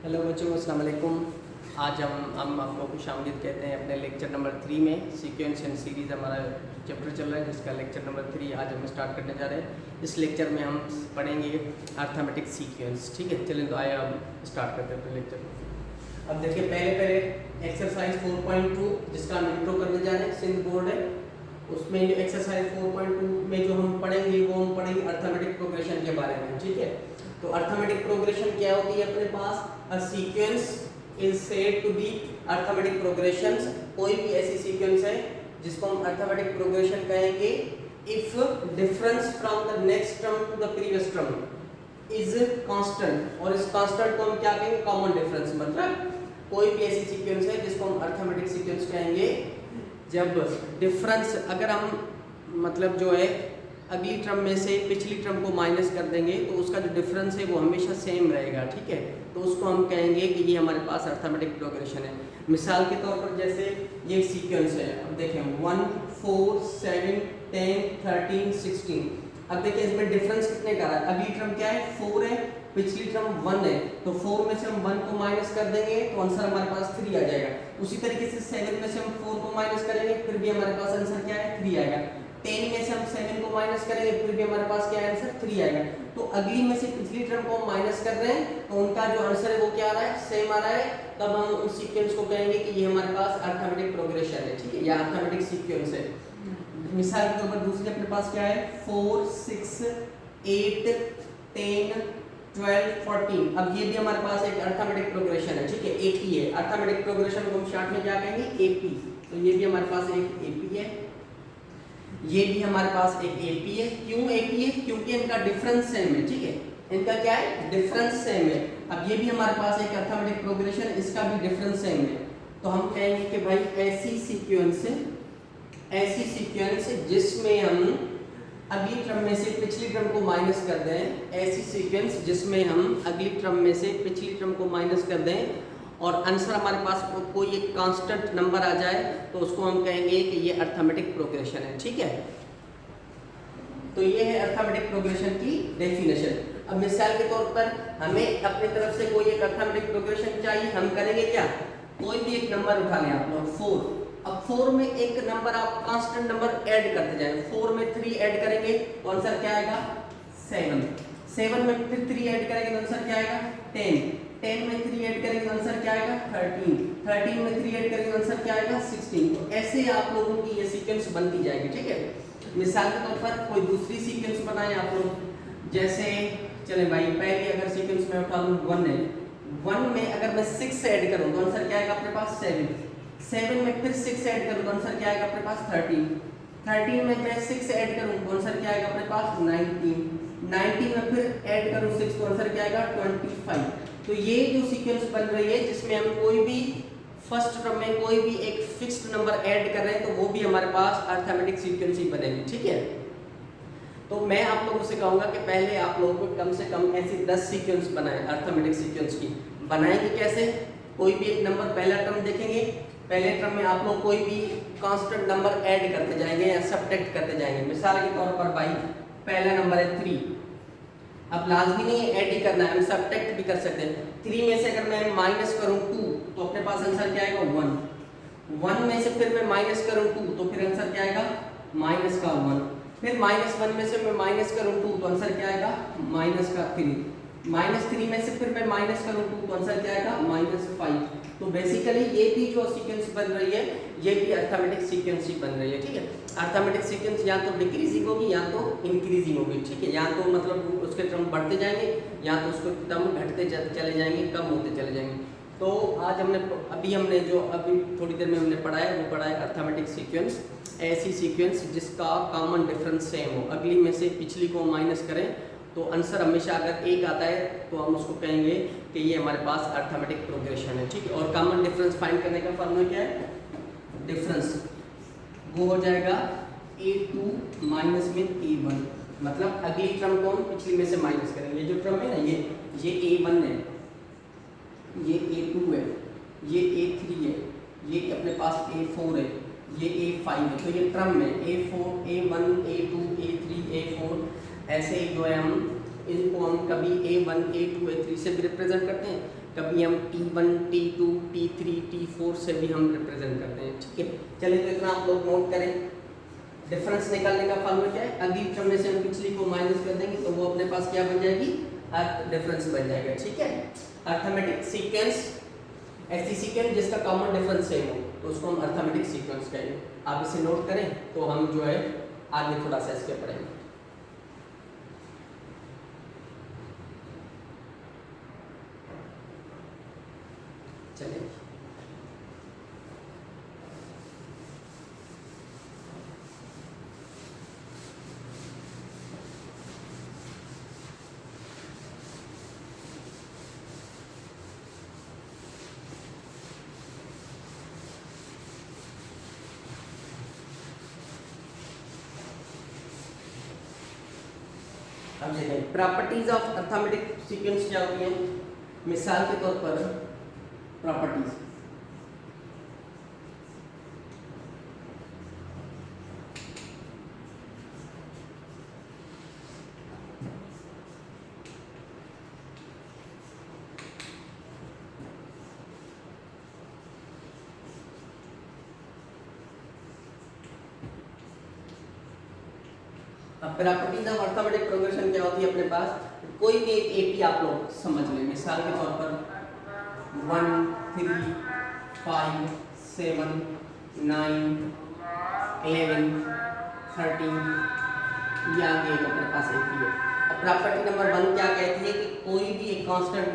Hello बच्चों, अस्सलाम वालेकुम। आज हम आपको खुश आमदीद कहते हैं अपने लेक्चर नंबर 3 में। सीक्वेंस एंड सीरीज़ हमारा चैप्टर चल रहा है जिसका लेक्चर नंबर 3 आज हम स्टार्ट करने जा रहे हैं। इस लेक्चर में हम पढ़ेंगे अर्थमेटिक सीक्वेंस। ठीक है, चलिए तो आइए हम स्टार्ट करते हैं अपने लेक्चर को। अब देखिए, पहले एक्सरसाइज 4.2 जिसका हम इंट्रो करने जा रहे हैं, सिंध बोर्ड है, उसमें जो एक्सरसाइज 4.2 में जो हम पढ़ेंगे वो हम पढ़ेंगे अर्थमेटिक प्रोग्रेशन के बारे में। ठीक है, तो अर्थमेटिक प्रोग्रेशन क्या होती है अपने पास? A sequence is said to be arithmetic progressions. कोई भी ऐसी सीक्वेंस है जिसको हम अर्थमेटिक प्रोग्रेशन कहेंगे if difference from the next term to the previous term is constant, और इस कांस्टेंट को हम क्या कहेंगे? Common difference. मतलब कोई भी ऐसी सीक्वेंस है जिसको हम अर्थमेटिक सीक्वेंस कहेंगे जब डिफरेंस, अगर हम मतलब जो है अगली टर्म में से पिछली टर्म को माइनस कर देंगे तो उसका जो डिफरेंस है वो हमेशा सेम रहेगा। ठीक है, तो उसको हम कहेंगे कि ये हमारे पास अर्थमेटिक प्रोग्रेशन है। मिसाल के तौर पर जैसे ये सीक्वेंस है, अब देखें 1 4 7 10 13 16। अब देखिए इसमें डिफरेंस कितने का है? अगली टर्म क्या है? 4 है, पिछली टर्म 1 है, तो 4 में से हम 1 को माइनस कर देंगे तो आंसर हमारे पास 3 आ जाएगा। उसी तरीके से 7 में से हम 4 को माइनस करेंगे फिर भी हमारे पास आंसर क्या है? 3 आएगा। 10 में से हम 7 को माइनस करेंगे फिर भी हमारे पास क्या है? आंसर 3 आएगा। तो अगली में से पिछली टर्म को हम माइनस कर रहे हैं तो उनका जो आंसर है वो क्या आ रहा है? सेम आ रहा है। तब हम उस सीक्वेंस को कहेंगे कि ये हमारे पास अर्थमेटिक प्रोग्रेशन है। ठीक है, या अर्थमेटिक सीक्वेंस है। मिसाल के तौर पर दूसरी अपने पास क्या है? 4 6 8 10 12 14। अब ये भी हमारे पास एक अर्थमेटिक प्रोग्रेशन है। ठीक है, एपी है। अर्थमेटिक प्रोग्रेशन को हम शॉर्ट में क्या कहेंगे? एपी। तो ये भी हमारे पास एक एपी है, ये भी हमारे पास एक एपी है। क्यों एपी है? क्योंकि इनका डिफरेंस सेम है। ठीक है, इनका क्या है? डिफरेंस सेम है। अब ये भी हमारे पास एक अर्थमेटिक प्रोग्रेशन, इसका भी डिफरेंस सेम है। तो हम कहेंगे कि भाई ऐसी सीक्वेंस जिसमें हम अगली टर्म में से पिछली टर्म को माइनस कर दें, ऐसी सीक्वेंस जिसमें हम अगली टर्म में से पिछली टर्म को माइनस कर दें और आंसर हमारे पास कोई एक कांस्टेंट नंबर आ जाए तो उसको हम कहेंगे कि ये अर्थमेटिक प्रोग्रेशन है। ठीक है, तो ये है अर्थमेटिक प्रोग्रेशन की डेफिनेशन। अब मिसाल के तौर पर हमें अपनी तरफ से कोई एक अर्थमेटिक प्रोग्रेशन चाहिए, हम करेंगे क्या? कोई भी एक नंबर उठा लें आप लोग, 4। अब 4 में एक नंबर आप कांस्टेंट नंबर ऐड करते जाएं। 4 में 3 ऐड करेंगे तो आंसर क्या आएगा? 7। 7 में फिर 3 ऐड करेंगे तो आंसर क्या आएगा? 10। 10 में 3 ऐड करेंगे तो आंसर क्या आएगा? 13। 13 में 3 ऐड करेंगे तो आंसर क्या आएगा? 16। तो ऐसे आप लोगों की ये सीक्वेंस बनती जाएगी। ठीक है, मिसाल के तौर पर कोई दूसरी सीक्वेंस बनाएं आप लोग। जैसे चले भाई, पहली अगर सीक्वेंस में उठा लूं 1 है, 1 में अगर मैं 6 ऐड करूं तो आंसर क्या आएगा अपने पास? 7। 7 में फिर 6 ऐड करूं तो आंसर क्या आएगा अपने पास? 13। 13 में मैं 6 ऐड करूं तो आंसर क्या आएगा अपने पास? 19। 19 में फिर ऐड करूं 6 तो आंसर क्या आएगा? 25। तो ये जो सीक्वेंस बन रही है जिसमें हम कोई भी फर्स्ट टर्म में कोई भी एक फिक्स्ड नंबर ऐड कर रहे हैं तो वो भी हमारे पास अर्थमेटिक सीक्वेंस ही बनेगी। ठीक है, तो मैं आप लोगों से कहूंगा कि पहले आप लोगों को कम से कम ऐसी 10 सीक्वेंस बनाएं अर्थमेटिक सीक्वेंस की। बनाएंगे कैसे? कोई भी एक नंबर, पहला टर्म देखेंगे, पहले टर्म में आप लोग कोई भी कांस्टेंट नंबर ऐड करते जाएंगे या सब्ट्रैक्ट करते जाएंगे। मिसाल के तौर पर भाई पहला नंबर है 3। अब लाजमी नहीं ऐड ही करना है, हम सब्ट्रैक्ट भी कर सकते हैं। 3 में से अगर मैं माइनस करूं 2 तो अपने पास आंसर क्या आएगा? 1। 1 में से फिर मैं माइनस करूं 2 तो फिर आंसर क्या आएगा? माइनस का 1। फिर -1 में से मैं माइनस करूं 2 तो आंसर क्या आएगा? माइनस का 3। -3 में से फिर मैं माइनस करूं 2 तो आंसर क्या आएगा? -5। तो बेसिकली ये भी जो सीक्वेंस बन रही है ये भी अर्थमेटिक सीक्वेंस ही बन रही है। ठीक है, अर्थमेटिक सीक्वेंस या तो डिक्रीजिंग होगी या तो इंक्रीजिंग होगी। ठीक है, या तो मतलब उसके टर्म बढ़ते जाएंगे या तो उसके टर्म घटते चले जाएंगे, कम होते चले जाएंगे। तो आज हमने जो अभी थोड़ी देर में हमने पढ़ा है वो पढ़ा है अर्थमेटिक सीक्वेंस। ऐसी सीक्वेंस जिसका कॉमन डिफरेंस सेम हो, अगली में से पिछली को माइनस करें तो आंसर हमेशा अगर एक आता है तो हम उसको कहेंगे कि ये हमारे पास अर्थमेटिक प्रोग्रेशन है। ठीक है, और कॉमन डिफरेंस फाइंड करने का फॉर्मूला क्या है? डिफरेंस वो हो जाएगा a2 माइनस में a1। मतलब अगली टर्म को हम पिछली में से माइनस करेंगे। ये जो टर्म है ना, ये a1 है, ये a2 है, ये a3 है, ये अपने पास a4 है, ये a5 है। तो ये टर्म है a4 a1 a2 a3 a4। ऐसे ही जो है हम इनको हम कभी a1 a2 a3 से भी रिप्रेजेंट करते हैं, कभी हम T1, T2, T3, T4 से भी हम रिप्रेजेंट करते हैं, ठीक है। चलिए तो इतना आप लोग नोट करें। डिफरेंस निकालने का फॉर्मूला क्या है, अगली टर्म में से हम पिछली को माइनस कर देंगे तो वो अपने पास क्या बन जाएगी, अर्थ डिफरेंस बन जाएगा, ठीक है। अर्थमेटिक सीक्वेंस, ऐसी सीक्वेंस जिसका कॉमन डिफरेंस सेम हो तो उसको हम अर्थमेटिक सीक्वेंस कहेंगे। आप इसे नोट करें तो हम जो है आगे थोड़ा सा इसके पढ़ेंगे। चलिए अब देखें प्रॉपर्टीज ऑफ अर्थमेटिक सीक्वेंस क्या होती हैं। मिसाल के तौर पर प्रॉपर्टीज, अब प्रॉपर्टीज ऑफ अर्थमेटिक प्रोग्रेशन क्या होती है अपने पास, कोई भी एक एपी आप लोग समझ लें। मिसाल के तौर पर 1, 3, 5, 7, 9, 11, 13 ये आगे एक अपने पास एपी है। अब प्रॉपर्टी नंबर 1 क्या कहती है कि कोई भी एक कांस्टेंट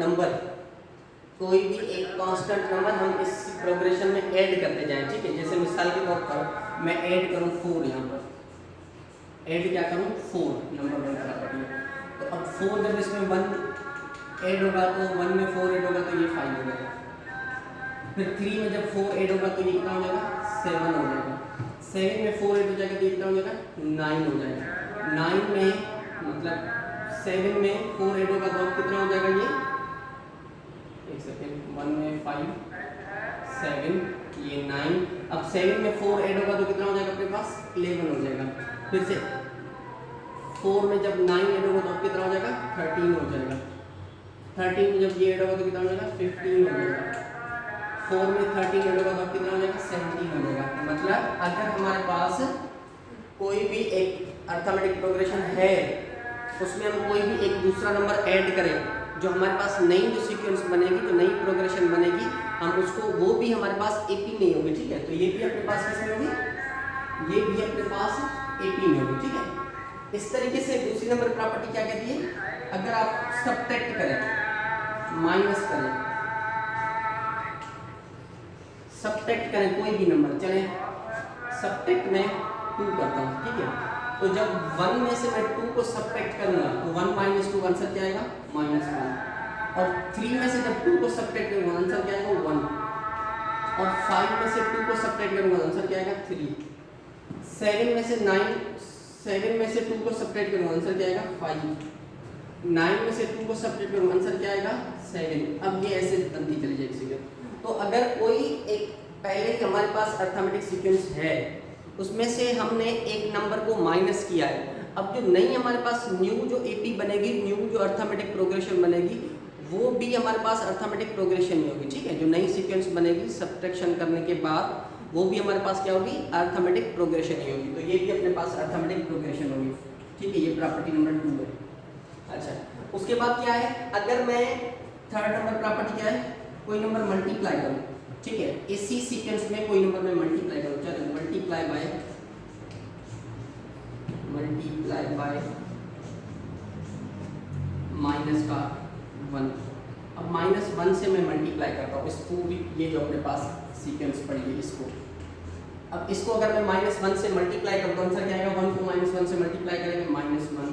नंबर हम इस प्रोग्रेशन में ऐड करते जाएं, ठीक है। जैसे मिसाल के तौर पर मैं ऐड करूं 4, यहाँ पर ऐड क्या करूं 4 नंबर 1 प्रॉपर्टी है। तो अब 4 जब इसमें 1 ऐड होगा तो 1 में 4 ऐड होगा तो ये 5 हो जाएगा। फिर 3 में जब 4 ऐड होगा तो ये कितना हो जाएगा 7 हो जाएगा। 7 में 4 ऐड हो जाएगा तो ये कितना हो जाएगा 9 हो जाएगा। 9 में मतलब 7 में 4 ऐड होगा तो कितना हो जाएगा ये, एक सेकेंड, 1 में 5 7 ये 9। अब 7 में 4 ऐड होगा तो कितना हो जाएगा अपने पास 11 हो जाएगा। फिर से 4 में जब 9 ऐड होगा तो कितना हो जाएगा 13 हो जाएगा। 13 में जब ये ऐड होगा तो कितना हो जाएगा 15 हो जाएगा। 4 में 13 ऐड होगा तो कितना हो जाएगा 17 हो जाएगा। मतलब अगर हमारे पास कोई भी एक अर्थमेटिक प्रोग्रेशन है उसमें हम कोई भी एक दूसरा नंबर ऐड करें, जो हमारे पास नई जो सीक्वेंस बनेगी, जो नई प्रोग्रेशन बनेगी, हम उसको वो भी हमारे पास एपी नहीं होगी, ठीक है। तो ये भी अपने पास किसमें होगी, ये भी अपने पास एपी में होगी, ठीक है। इस तरीके से दूसरी नंबर प्रॉपर्टी क्या कहती है, अगर आप सब्ट्रैक्ट करें, माइनस करें, सब्ट्रैक्ट करें कोई भी नंबर, चले सब्ट्रैक्ट में 2 करता हूँ, ठीक है। तो जब 1 में से मैं 2 को सब्ट्रैक्ट करूंगा तो 1 - 2 आंसर क्या आएगा -1। और 3 में से जब 2 को सब्ट्रैक्ट करूंगा आंसर क्या आएगा 1। और 5 में से 2 को सब्ट्रैक्ट करूंगा आंसर क्या आएगा 3। 7 में से 2 को सब्ट्रैक्ट करूंगा आंसर क्या आएगा 5। 9 में से 2 को सब्ट्रैक्ट करूंगा आंसर क्या आएगा 7। अब ये ऐसे बनती चली जाएगी सीक्वेंस। तो अगर कोई एक पहले ही हमारे पास अर्थमेटिक सीक्वेंस है, उसमें से हमने एक नंबर को माइनस किया है, अब जो नई हमारे पास न्यू जो एपी बनेगी, न्यू जो अर्थमेटिक प्रोग्रेशन बनेगी, वो भी हमारे पास अर्थमेटिक प्रोग्रेशन ही होगी, ठीक है। जो नई सीक्वेंस बनेगी सब्ट्रैक्शन करने के बाद वो भी हमारे पास क्या होगी, अर्थमेटिक प्रोग्रेशन ही होगी। तो ये भी अपने पास अर्थमेटिक प्रोग्रेशन होगी, ठीक है। ये प्रॉपर्टी नंबर 2 है। अच्छा, उसके बाद क्या है, अगर मैं थर्ड नंबर प्रॉपर्टी क्या है, कोई नंबर मल्टीप्लाई करूँ, ठीक है। इसी सीक्वेंस में कोई नंबर में मल्टीप्लाई करूँ, चलो मल्टीप्लाई बाय माइनस का 1। अब -1 से मैं मल्टीप्लाई करता हूँ इसको भी, ये जो अपने पास सीक्वेंस पड़ी है इसको। अब इसको अगर मैं -1 से मल्टीप्लाई करता हूँ आंसर क्या आएगा, 1 को -1 से मल्टीप्लाई करेंगे -1,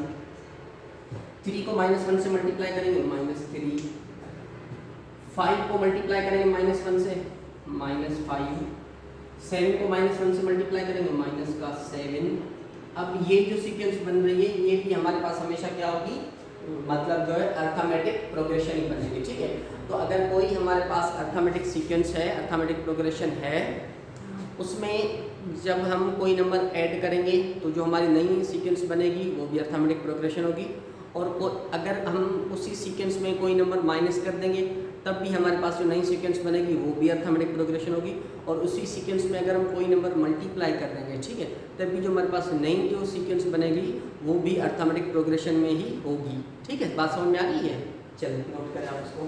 3 को -1 से मल्टीप्लाई करेंगे -3, 5 को मल्टीप्लाई करेंगे -1 से -5, 7 को -1 से मल्टीप्लाई करेंगे -7। अब ये जो सीक्वेंस बन रही है ये भी हमारे पास हमेशा क्या होगी, मतलब जो है अर्थमेटिक प्रोग्रेशन ही बनेगी, ठीक है। तो अगर कोई हमारे पास अर्थमेटिक सीक्वेंस है, अर्थमेटिक प्रोग्रेशन है, उसमें जब हम कोई नंबर ऐड करेंगे तो जो हमारी नई सीक्वेंस बनेगी वो भी अर्थमेटिक प्रोग्रेशन होगी। और अगर हम उसी सीक्वेंस में कोई नंबर माइनस कर देंगे तब भी हमारे पास जो नई सीक्वेंस बनेगी वो भी अर्थमेटिक प्रोग्रेशन होगी। और उसी सीक्वेंस में अगर हम कोई नंबर मल्टीप्लाई कर देंगे, ठीक है, तब भी जो हमारे पास नई जो सीक्वेंस बनेगी वो भी अर्थमेटिक प्रोग्रेशन में ही होगी। ठीक है, बात समझ में आ गई है? चलिए नोट करें आप इसको।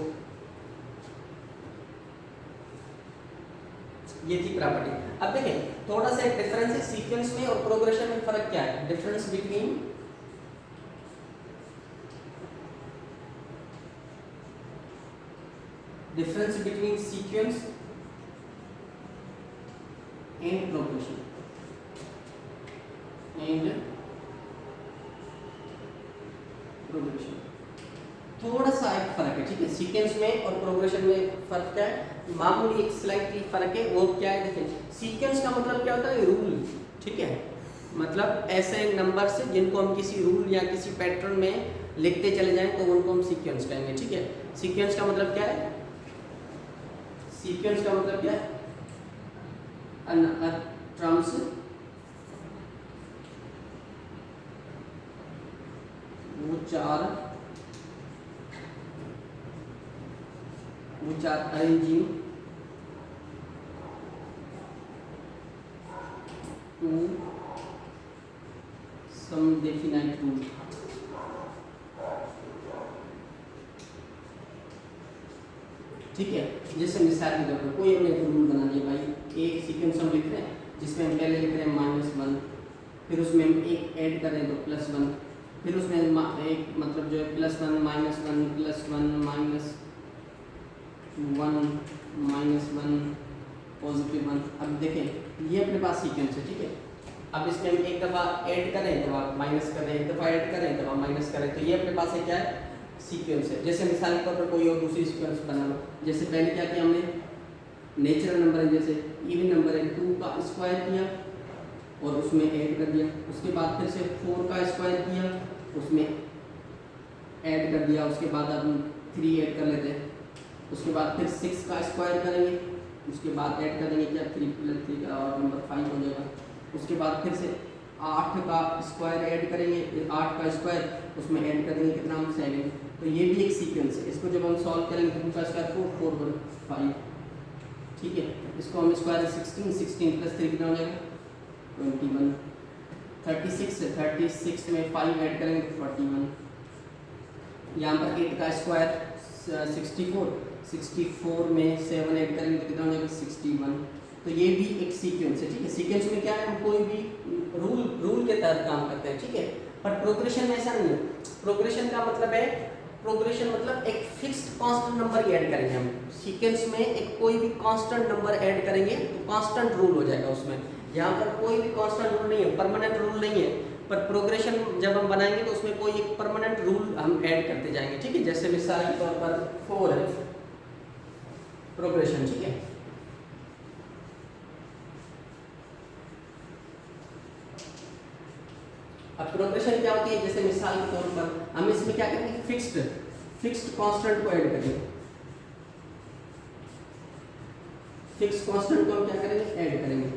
ये थी प्रॉपर्टी। अब देखें थोड़ा सा एक डिफरेंस है सीक्वेंस में और प्रोग्रेशन में। फर्क क्या है? Difference between sequence and progression थोड़ा सा एक फर्क है, ठीक है। सीक्वेंस में और प्रोग्रेशन में फर्क क्या है? मामूली एक स्लाइटली फर्क है। वो क्या है? देखें सीक्वेंस का मतलब क्या होता है? रूल, ठीक है, मतलब ऐसे नंबर से जिनको हम किसी रूल या किसी पैटर्न में लिखते चले जाएं तो उनको हम सीक्वेंस कहेंगे, ठीक है। सीक्वेंस का मतलब क्या है? सीक्वेंस का मतलब क्या है? Terms which are arranging to some definite rule। ठीक है, जैसे मिसाल के तौर पर कोई हमने एक रूल बना दिया भाई, एक सीक्वेंस हम लिख रहे हैं जिसमें हम पहले लिख रहे हैं -1, फिर उसमें हम एक ऐड करें तो +1, फिर उसमें एक मतलब जो है +1 -1 +1 -1 +1 अब देखें ये अपने पास सीक्वेंस है, ठीक है। अब इसमें हम एक दफ़ा ऐड करें तो आप माइनस करें, एक दफ़ा ऐड करें तो आप माइनस करें, तो ये अपने पास है क्या है? सीक्वेंस है। जैसे मिसाल के तौर पर कोई और दूसरी सीक्वेंस बना लो, जैसे पहले क्या किया हमने? नेचुरल नंबर है, जैसे इवन नंबर है 2 का स्क्वायर किया और उसमें ऐड कर दिया, उसके बाद फिर से 4 का स्क्वायर किया उसमें ऐड कर दिया, उसके बाद अब 3 ऐड कर लेते हैं, उसके बाद फिर 6 का स्क्वायर करेंगे, उसके बाद ऐड कर देंगे क्या? 3 + 3 का और नंबर 5 हो जाएगा। उसके बाद फिर से 8 का स्क्वायर ऐड करेंगे, 8 का स्क्वायर उसमें ऐड कर देंगे कितना? 7। तो ये भी एक सीक्वेंस है। इसको जब हम सॉल्व करेंगे तो 2 का स्क्वायर 4 4 1 5, ठीक है। इसको हम स्क्वायर 16 + 3 कितना हो जाएगा? 21। 36 है, 36 में 5 ऐड करेंगे तो 41। यहाँ पर 8 का स्क्वायर 64 में 7 ऐड करेंगे तो कितना हो जाएगा? 61। तो ये भी एक सीक्वेंस है, ठीक है। सीक्वेंस में क्या है? हम कोई भी रूल के तहत काम करते हैं, ठीक है। पर प्रोग्रेशन में ऐसा नहीं है। प्रोग्रेशन का मतलब है, प्रोग्रेशन मतलब एक फिक्स्ड कांस्टेंट नंबर ऐड करेंगे हम। सीक्वेंस में एक कोई भी कांस्टेंट नंबर ऐड करेंगे तो कांस्टेंट रूल हो जाएगा उसमें। यहाँ पर कोई भी कांस्टेंट रूल नहीं है, परमानेंट रूल नहीं है। पर प्रोग्रेशन जब हम बनाएंगे तो उसमें कोई एक परमानेंट रूल हम ऐड करते जाएंगे, ठीक है। जैसे मिसाल के तौर पर 4 है प्रोग्रेशन, ठीक है। अब प्रोग्रेशन क्या होती है? जैसे मिसाल के तौर पर हम इसमें क्या करेंगे? फिक्स्ड कांस्टेंट को ऐड करेंगे। फिक्स्ड कांस्टेंट को हम क्या करेंगे? ऐड करेंगे।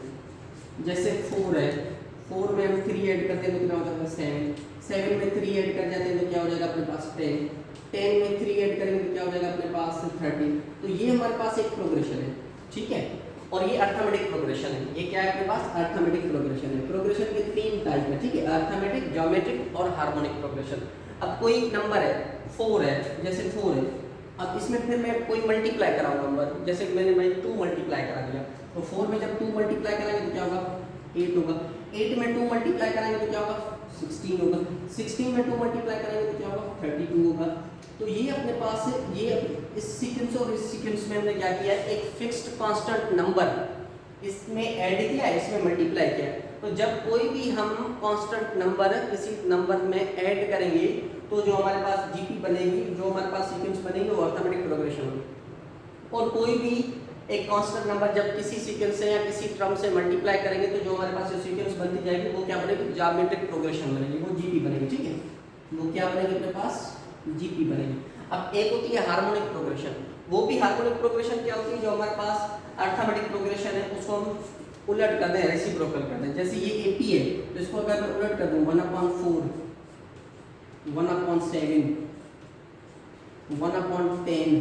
जैसे 4 है, 4 में हम 3 ऐड करते हैं तो कितना होता है? 7 में 3 ऐड कर जाते हैं तो क्या हो जाएगा अपने पास? 10 में 3 ऐड करेंगे तो क्या हो जाएगा अपने पास? 13। तो ये हमारे पास एक प्रोग्रेशन है, ठीक है। और ये अर्थमेटिक प्रोग्रेशन है। ये क्या है अपने पास? अर्थमेटिक प्रोग्रेशन है। प्रोग्रेशन के 3 टाइप है, ठीक है। अर्थमेटिक, ज्योमेट्रिक और हार्मोनिक प्रोग्रेशन। अब कोई नंबर है 4 है, जैसे 4 है, अब इसमें फिर मैं कोई मल्टीप्लाई कराऊँ नंबर, जैसे मैंने 2 मल्टीप्लाई करा दिया, तो 4 में जब 2 मल्टीप्लाई कराएंगे तो क्या होगा? 8 होगा। 8 में 2 मल्टीप्लाई कराएंगे तो क्या होगा? 16 होगा। 16 में 2 मल्टीप्लाई करेंगे तो क्या होगा? 32 होगा। तो ये अपने पास है, ये इस सीक्वेंस और इस सीक्वेंस में हमने क्या किया? एक फिक्स्ड कांस्टेंट नंबर इसमें ऐड किया, इसमें मल्टीप्लाई किया। तो जब कोई भी हम कांस्टेंट नंबर किसी नंबर में ऐड करेंगे तो जो हमारे पास जीपी बनेगी, जो हमारे पास सीक्वेंस बनेगी वो अर्थमेटिक प्रोग्रेशन होगी। और कोई भी एक कांस्टेंट नंबर जब किसी सीक्वेंस से या किसी टर्म से मल्टीप्लाई करेंगे तो जो हमारे पास जो सीक्वेंस बनती जाएगी वो क्या बनेगी? ज्योमेट्रिक प्रोग्रेशन बनेगी, वो जीपी बनेगी, ठीक है। वो क्या बनेगी अपने पास? जीपी बनेगी। अब एक होती है हार्मोनिक प्रोग्रेशन। वो भी हार्मोनिक प्रोग्रेशन क्या होती है? जो हमारे पास अर्थमेटिक प्रोग्रेशन है उसको हम उलट कर दें, रेसिप्रोकल कर दें। जैसे ये एपी है तो इसको अगर मैं उलट कर दूं 1/4, 1/7, 1/10,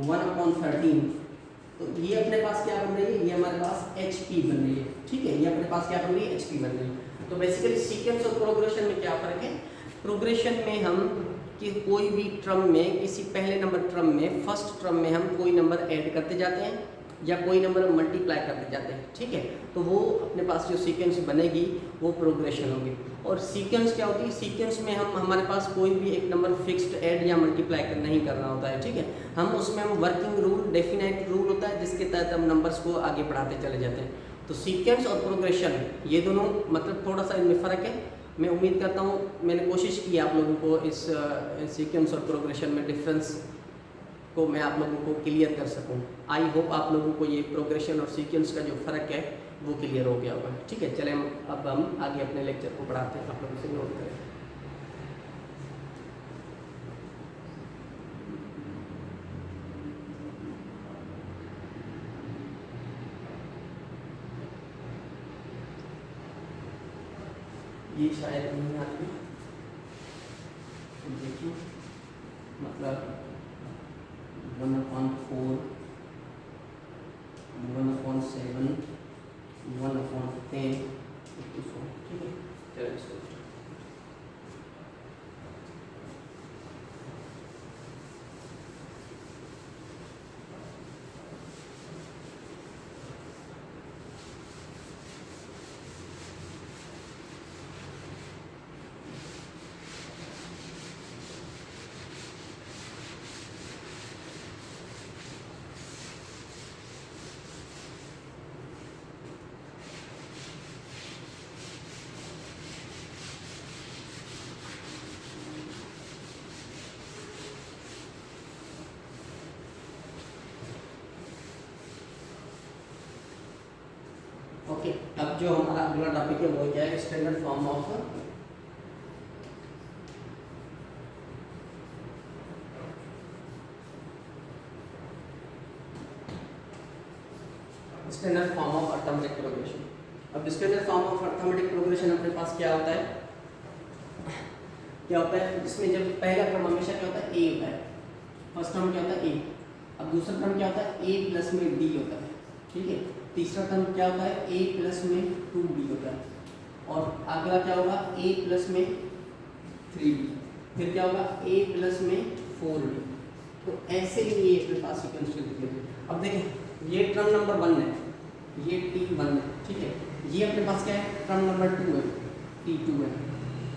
1/13, तो ये अपने पास क्या बन रही है, ये हमारे पास HP बन रही है, ठीक है, ये अपने पास क्या बन रही है, HP बन रही है। तो बेसिकली सीक्वेंस और प्रोग्रेशन में क्या फ़र्क है, प्रोग्रेशन में हम कि कोई भी टर्म में, किसी पहले नंबर टर्म में, फर्स्ट टर्म में हम कोई नंबर ऐड करते जाते हैं या कोई नंबर मल्टीप्लाई करते जाते हैं, ठीक है, तो वो अपने पास जो सीक्वेंस बनेगी वो प्रोग्रेशन होगी। और सीक्वेंस क्या होती है, सीक्वेंस में हम हमारे पास कोई भी एक नंबर फिक्स्ड ऐड या मल्टीप्लाई नहीं करना होता है, ठीक है, हम उसमें हम वर्किंग रूल, डेफिनेट रूल होता है जिसके तहत हम नंबर्स को आगे बढ़ाते चले जाते हैं। तो सीक्वेंस और प्रोग्रेशन ये दोनों मतलब थोड़ा सा इनमें फ़र्क है। मैं उम्मीद करता हूँ मैंने कोशिश की आप लोगों को इस सीक्वेंस और प्रोग्रेशन में डिफरेंस को मैं आप लोगों को क्लियर कर सकूं। आई होप आप लोगों को ये प्रोग्रेशन और सीक्वेंस का जो फ़र्क है वो क्लियर हो गया होगा, ठीक है। चलें अब हम आगे अपने लेक्चर को बढ़ाते हैं, आप लोगों से नोट करें। ये शायद नहीं आती, देखिए मतलब 1/4, 1/7, 1/10, ठीक है। चलिए इसको ओके। अब जो हमारा अगला टॉपिक है वो क्या है, standard form of standard form of arithmetic progression. अब standard form of arithmetic progression अपने पास क्या होता है, जिसमें जब पहला टर्म हमेशा क्या होता है, ए होता है, फर्स्ट टर्म क्या होता है ए, अब दूसरा टर्म क्या होता है, ए प्लस में डी होता है, ठीक है, तीसरा टर्म क्या होता है, a प्लस में 2b होता है, और अगला क्या होगा, a प्लस में 3b, फिर क्या होगा, a प्लस में 4b। तो ऐसे ही ये अपने पास सीक्वेंस चलती है। अब देखें ये टर्म नंबर 1 है, ये T1 है, ठीक है, ये अपने पास क्या है, टर्म नंबर 2 है, T2 है,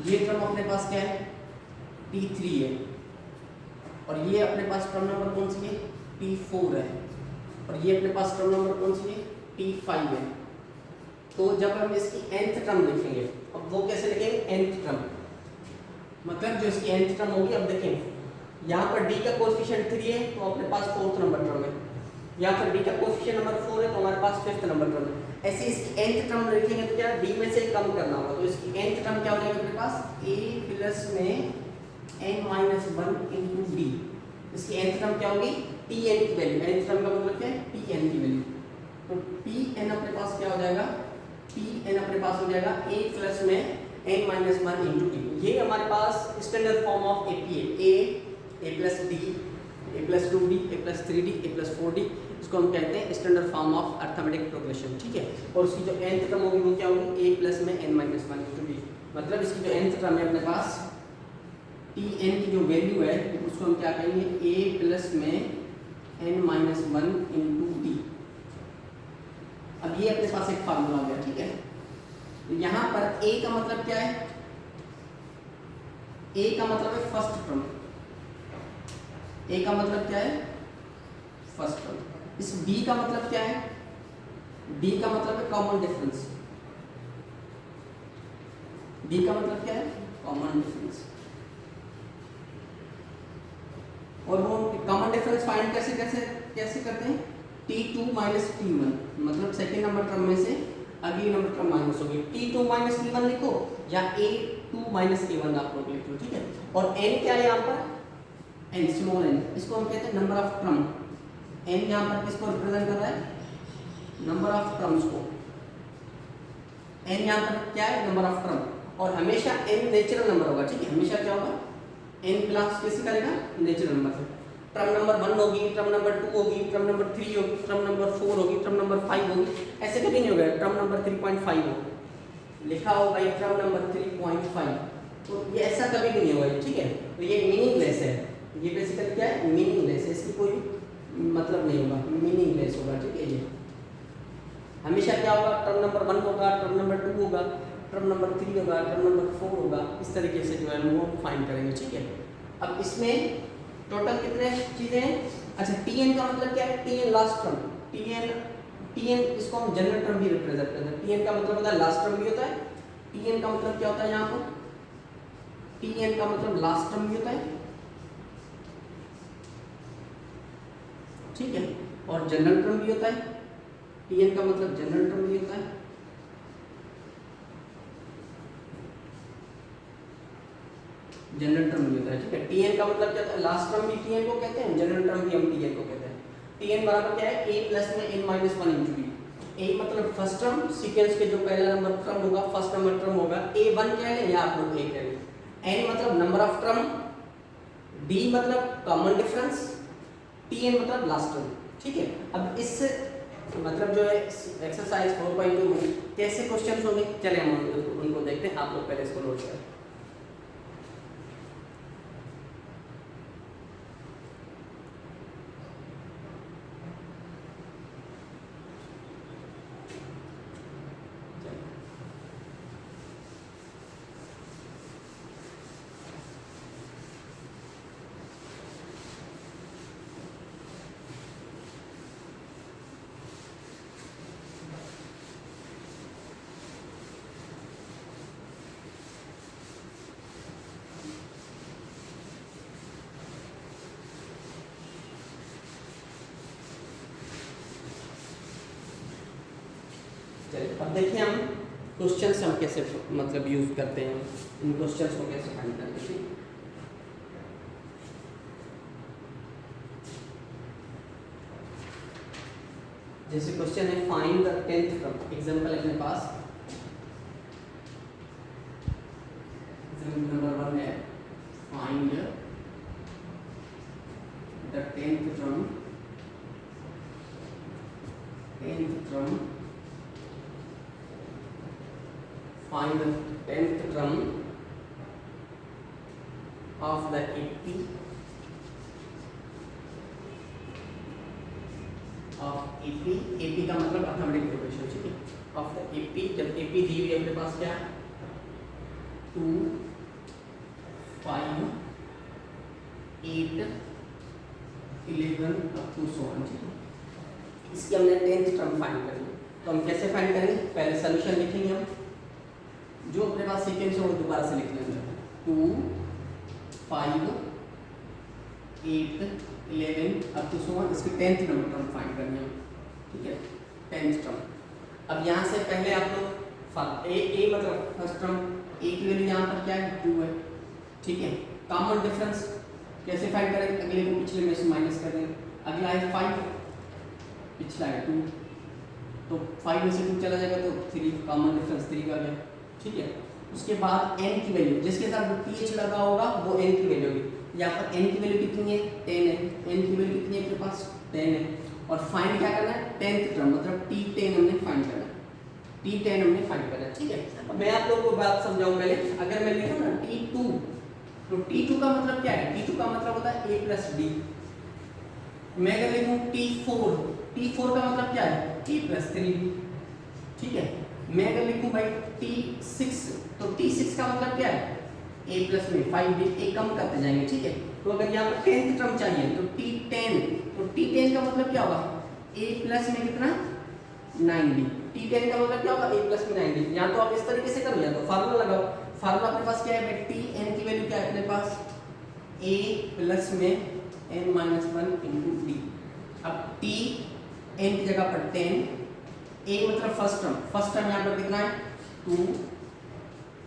ये टर्म अपने पास क्या है, T3 है, और ये अपने पास टर्म नंबर कौन सी है, T4 है, और ये अपने पास टर्म नंबर कौन सी है, T5 है। तो जब हम इसकी nth टर्म लिखेंगे, अब वो कैसे लिखेंगे, nth टर्म, मतलब जो इसकी nth टर्म होगी, अब देखें यहाँ पर d का कोएफिशिएंट 3 है तो अपने पास 4th नंबर टर्म है, यहाँ पर d का कोएफिशिएंट नंबर 4 है तो हमारे पास 5th नंबर टर्म है। ऐसे इसकी nth टर्म लिखेंगे तो क्या d में से कम करना होगा, तो इसकी nth टर्म क्या हो जाएगी अपने पास, a प्लस में n-1 इंटू d। इसकी nth टर्म क्या होगी, Tn की वैल्यू, nth टर्म का मतलब क्या है, Tn की वैल्यू, तो Tn अपने पास क्या हो जाएगा, Tn अपने पास हो जाएगा a प्लस में n-1 इंटू डी। ये हमारे पास स्टैंडर्ड फॉर्म ऑफ AP है, a plus d, a plus 2d, a plus 3d, a plus 4d, इसको हम कहते हैं standard form of arithmetic progression, ठीक है। और उसकी जो nth टर्म होगी वो क्या होगी, a प्लस में n-1 इंटू d, मतलब इसकी जो nth टर्म है अपने पास Tn की जो वैल्यू है उसको हम क्या कहेंगे, a प्लस में n-1 इंटू डी। अब ये अपने पास एक फार्मूला आ गया, ठीक है। तो यहाँ पर a का मतलब क्या है, a का मतलब है फर्स्ट टर्म, a का मतलब क्या है, फर्स्ट टर्म। इस b का मतलब क्या है, b का मतलब है कॉमन डिफरेंस, b का मतलब क्या है, कॉमन डिफरेंस। और वो कॉमन डिफरेंस फाइंड कैसे करते हैं, T2 माइनस T1, मतलब सेकेंड नंबर टर्म में से अगली नंबर टर्म माइनस होगी, T2 माइनस T1 लिखो या A2 माइनस A1 आप लोग लिख लो, ठीक है। और n क्या है यहाँ पर, n स्मॉल n, इसको हम कहते हैं नंबर ऑफ टर्म। n यहाँ पर किसको रिप्रेजेंट कर रहा है, नंबर ऑफ टर्म्स को। n यहाँ पर क्या है, नंबर ऑफ टर्म, और हमेशा n नेचुरल नंबर होगा, ठीक है, हमेशा क्या होगा, n बिलोंग्स किससे करेगा, नेचुरल नंबर से। टर्म नंबर 1 होगी, टर्म नंबर 2 होगी, टर्म नंबर 3 होगी, टर्म नंबर 4 होगी, टर्म नंबर 5 होगी, ऐसे कभी नहीं होगा टर्म नंबर 3.5 हो, लिखा हो भाई टर्म नंबर 3.5, तो ये ऐसा कभी भी नहीं होगा, ठीक है। तो ये मीनिंगलेस है, ये बेसिकली क्या है, मीनिंगलेस है, इसकी कोई मतलब नहीं होगा, मीनिंगलेस होगा, ठीक है। ये हमेशा क्या होगा, टर्म नंबर 1 होगा, टर्म नंबर 2 होगा, टर्म नंबर 3 होगा, टर्म नंबर 4 होगा, इस तरीके से जो है वो फाइंड करेंगे, ठीक है। अब इसमें टोटल कितने चीजें हैं, अच्छा Tn का मतलब क्या है, Tn लास्ट टर्म, Tn इसको हम जनरल टर्म भी रिप्रेजेंट करते हैं, Tn का मतलब होता है लास्ट टर्म भी होता है, Tn का मतलब क्या होता है यहाँ पर, Tn का मतलब लास्ट टर्म भी होता है, ठीक है, और जनरल टर्म भी होता है, Tn का मतलब जनरल टर्म भी होता है, जनरल टर्म भी होता है, ठीक है। Tn का मतलब क्या होता है, लास्ट टर्म भी Tn को कहते हैं, जनरल टर्म भी हम Tn को कहते हैं। Tn बराबर क्या है, a प्लस में n minus 1 into b, a मतलब फर्स्ट टर्म, सीक्वेंस के जो पहला नंबर टर्म होगा, फर्स्ट नंबर टर्म होगा, a1 कह लें या आप लोग a कह लें, n मतलब नंबर ऑफ टर्म, d मतलब कॉमन डिफरेंस, Tn मतलब लास्ट टर्म, ठीक है। अब इस मतलब जो है एक्सरसाइज 4.2 में कैसे क्वेश्चंस होंगे, चले हम उनको देखते हैं, आप लोग पहले इसको नोट करें। अब देखिए हम क्वेश्चंस हम कैसे मतलब यूज करते हैं, इन क्वेश्चंस को कैसे फाइंड करते हैं। जैसे क्वेश्चन है find the 10th term, example है अपने पास, एग्जांपल नंबर 1 है find the 10th term, 10th term, find the 10th term of the AP of AP, AP का मतलब अर्थमेटिक प्रोग्रेशन, ठीक है, of the AP, जब AP दी हुई है अपने पास क्या 2 5 8 11 up to so on, ठीक है। इसकी हमने 10th टर्म फाइंड करनी है, तो हम कैसे फाइंड करेंगे, पहले सॉल्यूशन लिखेंगे हम, जो अपने पास सीक्वेंस है वो दोबारा से लिख लेंगे, 2 5 8 11 अप टू सो ऑन, इसकी 10th नंबर टर्म फाइंड करनी है, ठीक है, 10th टर्म। अब यहाँ से पहले आप लोग ए मतलब फर्स्ट टर्म, ए की वैल्यू यहाँ पर क्या है 2 है, ठीक है। कॉमन डिफरेंस कैसे फाइंड करेंगे, अगले को पिछले में से माइनस कर देंगे, अगला है 5, पिछला है 2, तो 5 में से 2 चला जाएगा तो 3, कॉमन डिफरेंस 3 का गया, ठीक है। उसके बाद n की वैल्यू जिसके साथ th लगा होगा वो n की वैल्यू होगी, यहाँ पर n की वैल्यू कितनी है 10 है, n की वैल्यू कितनी है आपके पास 10 है, और फाइंड क्या करना है 10th टर्म मतलब t10 हमने फाइंड करना है, t10 हमने फाइंड करना है, ठीक है। अब मैं आप लोगों को बात समझाऊं पहले, अगर मैं लिखूं ना t2, तो t2 का मतलब क्या है, t2 का मतलब होता है a प्लस d, मैं अगर लिखूं t4, t4 का मतलब क्या है a प्लस 3, ठीक है। मैं अगर लिखूं भाई T6, तो T6 का मतलब क्या है a प्लस में 5d, a कम करते जाएंगे, ठीक है। तो अगर यहाँ पर 10th टर्म चाहिए तो T10, तो T10 का मतलब क्या होगा a प्लस में कितना 9d, T10 का मतलब क्या होगा a प्लस में 9d, या तो आप इस तरीके से करो या तो फार्मूला लगाओ, फार्मूला अपने पास क्या है भाई Tn की वैल्यू क्या है अपने पास a प्लस में n माइनस 1 इंटू d, अब Tn की जगह पर 10, a मतलब फर्स्ट टर्म यहाँ पर कितना है 2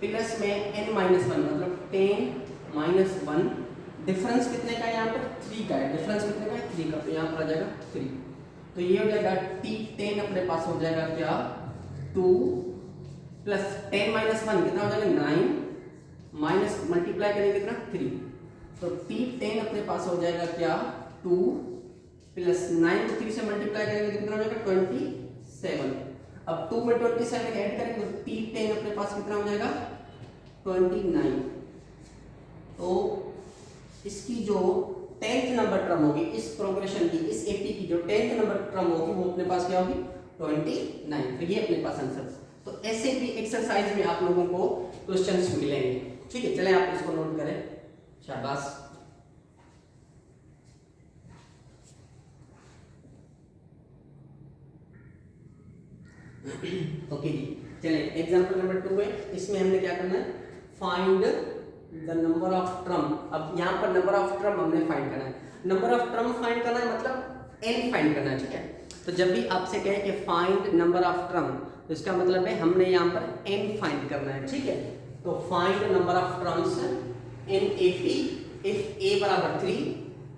प्लस में n माइनस 1 मतलब 10 माइनस 1, डिफरेंस कितने का है यहाँ पर 3 का है, डिफरेंस कितने का है 3 का, तो यहाँ पर आ जाएगा 3, तो ये हो जाएगा T10 अपने पास हो जाएगा क्या 2 प्लस 10 माइनस 1 कितना हो जाएगा 9 माइनस मल्टीप्लाई करेंगे कितना 3, तो T10 अपने पास हो जाएगा क्या 2 प्लस 9 को 3 से मल्टीप्लाई करेंगे तो कितना हो जाएगा 27। अब 2 में 27 ऐड करेंगे तो T10 अपने पास कितना हो जाएगा 29। तो इसकी जो 10th नंबर टर्म होगी इस प्रोग्रेशन की, इस 80 की जो 10th नंबर टर्म होगी वो अपने पास क्या होगी 29। तो ये अपने पास आंसर। तो ऐसे भी एक्सरसाइज में आप लोगों को क्वेश्चंस मिलेंगे। ठीक है, चलें आप इसको नोट करें। शाबाश। ओके जी, चलें एग्जांपल नंबर 2 है। इसमें हमने क्या करना है, find the number of term. अब यहाँ पर नंबर ऑफ टर्म हमने फाइंड करना है। नंबर ऑफ टर्म फाइंड करना है मतलब n फाइंड करना है। ठीक है, तो जब भी आपसे कहे कि फाइंड नंबर ऑफ टर्म तो इसका मतलब है हमने यहाँ पर n फाइंड करना है। ठीक है, तो find number of terms in 80 if a बराबर 3।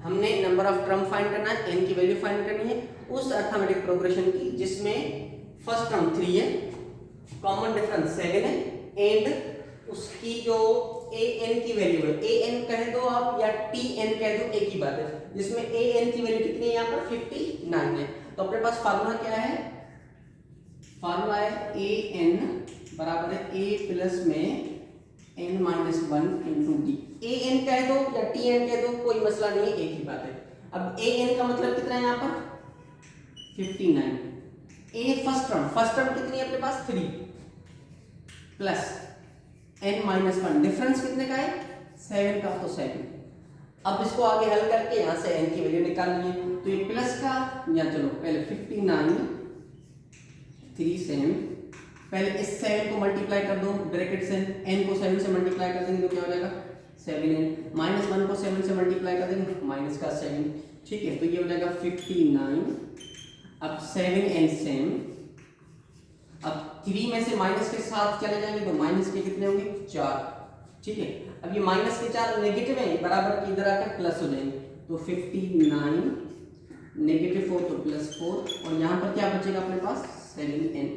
हमने नंबर ऑफ टर्म फाइंड करना है, n की वैल्यू फाइंड करनी है उस अर्थमेटिक प्रोग्रेशन की जिसमें फर्स्ट टर्म 3 है, कॉमन डिफरेंस 7 है एंड उसकी जो an की वैल्यू है, an कह दो आप या tn कह दो, एक ही बात है, जिसमें an की वैल्यू कितनी है यहाँ पर 59 है। तो अपने पास फार्मूला क्या है, फार्मूला है an बराबर है a प्लस में n minus 1 into D. an कह दो या tn कह दो, कोई मसला नहीं है, एक ही बात है। अब an का मतलब कितना है यहाँ पर 59। a फर्स्ट टर्म कितनी है अपने पास 3 प्लस n माइनस 1 डिफरेंस कितने का है 7 का, तो 7। अब इसको आगे हल करके यहाँ से n की वैल्यू निकालनी है। तो ये प्लस का या चलो पहले 59 3 7, पहले इस 7 को मल्टीप्लाई कर दो ब्रैकेट से, n को 7 से मल्टीप्लाई कर देंगे तो क्या हो जाएगा 7n, माइनस 1 को 7 से मल्टीप्लाई कर देंगे माइनस का 7। ठीक है, तो ये हो जाएगा 59। अब 7n सेम, अब 3 में से माइनस के साथ चले जाएंगे तो माइनस के कितने होंगे 4। ठीक है, अब ये माइनस के 4 नेगेटिव है, बराबर की इधर आकर प्लस हो जाएंगे तो 59 नेगेटिव 4 तो प्लस 4 और यहाँ पर क्या बचेगा अपने पास 7n।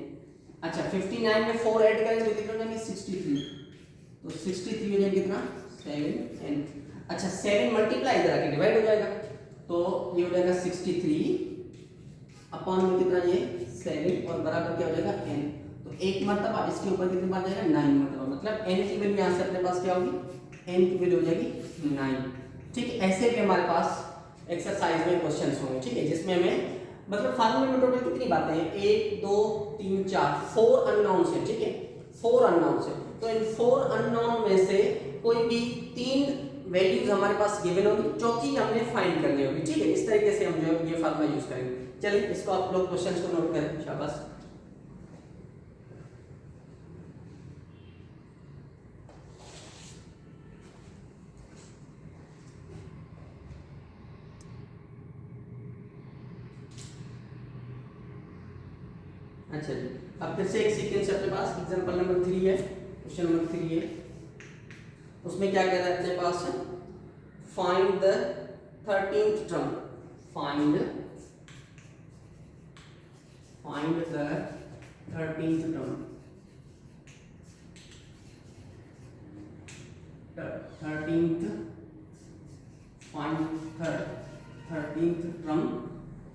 अच्छा 59 में 4 ऐड करेंगे तो कितना हो जाएंगे 63, तो 63 हो जाएगा कितना 7n। अच्छा 7 मल्टीप्लाई इधर आके डिवाइड हो जाएगा तो ये हो जाएगा 63 अपॉन में कितना ये 7 और बराबर क्या हो जाएगा n। तो एक मरतबा इसके ऊपर कितने बार जाएगा 9 मरतबा, मतलब n की वैल्यू यहाँ से अपने पास क्या होगी n की वैल्यू हो जाएगी 9। ठीक है, ऐसे भी हमारे पास एक्सरसाइज में क्वेश्चंस होंगे। ठीक है, जिसमें हमें मतलब फार्मूले में टोटल कितनी बातें हैं 1 2 3 4 4 अननोन्स है। ठीक है, 4 अननोन्स है, तो इन 4 अननोन में से कोई भी 3 वैल्यूज हमारे पास गिवन होगी, चौथी हमने फाइंड करनी होगी। ठीक है, इस तरीके से हम जो ये फार्मूला यूज करेंगे। चलिए इसको आप लोग क्वेश्चंस को नोट करें। शाबाश। अच्छा जी, अब फिर से एक सीक्वेंस अपने पास एग्जांपल नंबर 3 है, क्वेश्चन नंबर 3 है। उसमें क्या कह रहा है अपने पास find the 13th term, find the 13th term,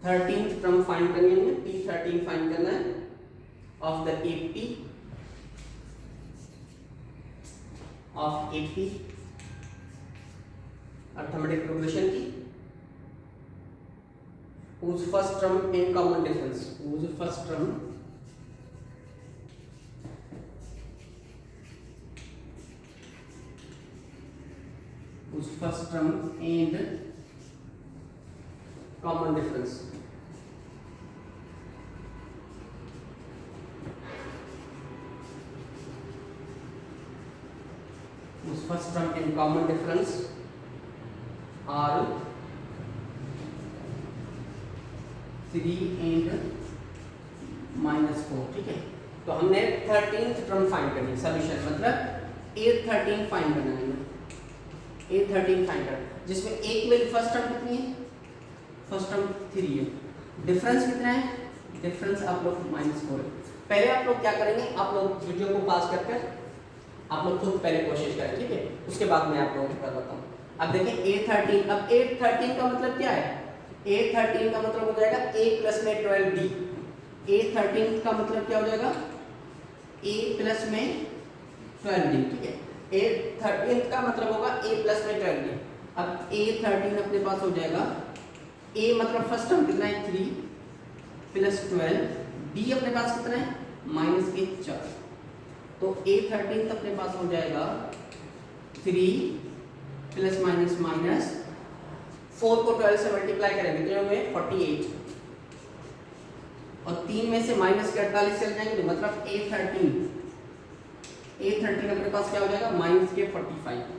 13th term find करनी है, T13 फाइंड करना है ऑफ द 80 अर्थमेटिक प्रोग्रेशन की whose first term in common difference, whose first term and common difference, whose first term in common difference are 3 and -4। ठीक है, तो हमने 13th term find करनी है, सॉल्यूशन मतलब 813 फाइंड करना है, 813 फाइंड करना, जिसमें एक वैल्यू फर्स्ट टर्म कितनी है, फर्स्ट टर्म 3 है, डिफरेंस कितना है, डिफरेंस आप लोग -4 है। पहले आप लोग क्या करेंगे, आप लोग वीडियो को पास कर आप लोग खुद पहले कोशिश करें। ठीक है, उसके बाद मैं आप लोगों को बताता हूँ। अब देखें A13, अब A13 का मतलब क्या है? A13 का मतलब हो जाएगा A प्लस में 12D। A13 का मतलब क्या हो जाएगा? A प्लस में 12D, ठीक है। A13 का मतलब होगा A प्लस में 12D। अब A13 अपने पास हो जाएगा, A मतलब फर्स्ट टर्म कितना है 3 प्लस 12, D अपने पास कितना है माइनस के 4। तो A13 अपने पास हो जाएगा 3 प्लस माइनस माइनस 4 को 12 से मल्टीप्लाई करेंगे तो हमें 48, और 3 में से माइनस के 48 चल जाएंगे तो मतलब A13 अपने पास क्या हो जाएगा माइनस के 45।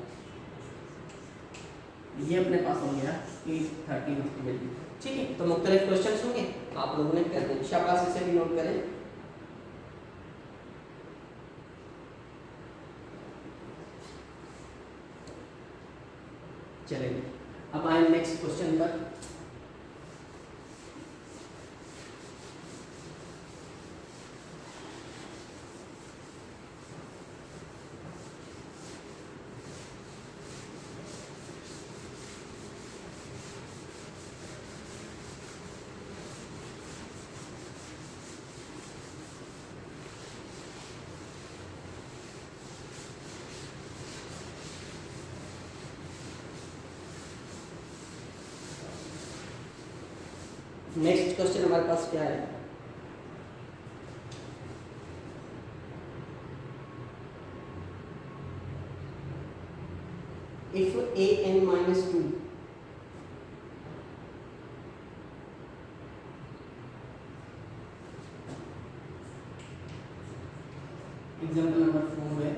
ये अपने पास हो गया A13 की वैल्यू, ठीक है। तो मुख्तलिफ क्वेश्चंस होंगे, आप लोगों ने करने हैं, शाबाश, इसे भी नोट करें। चलेंगे, अब आए नेक्स्ट क्वेश्चन पर। नेक्स्ट क्वेश्चन हमारे पास क्या है? If an minus 2 example number 4 है,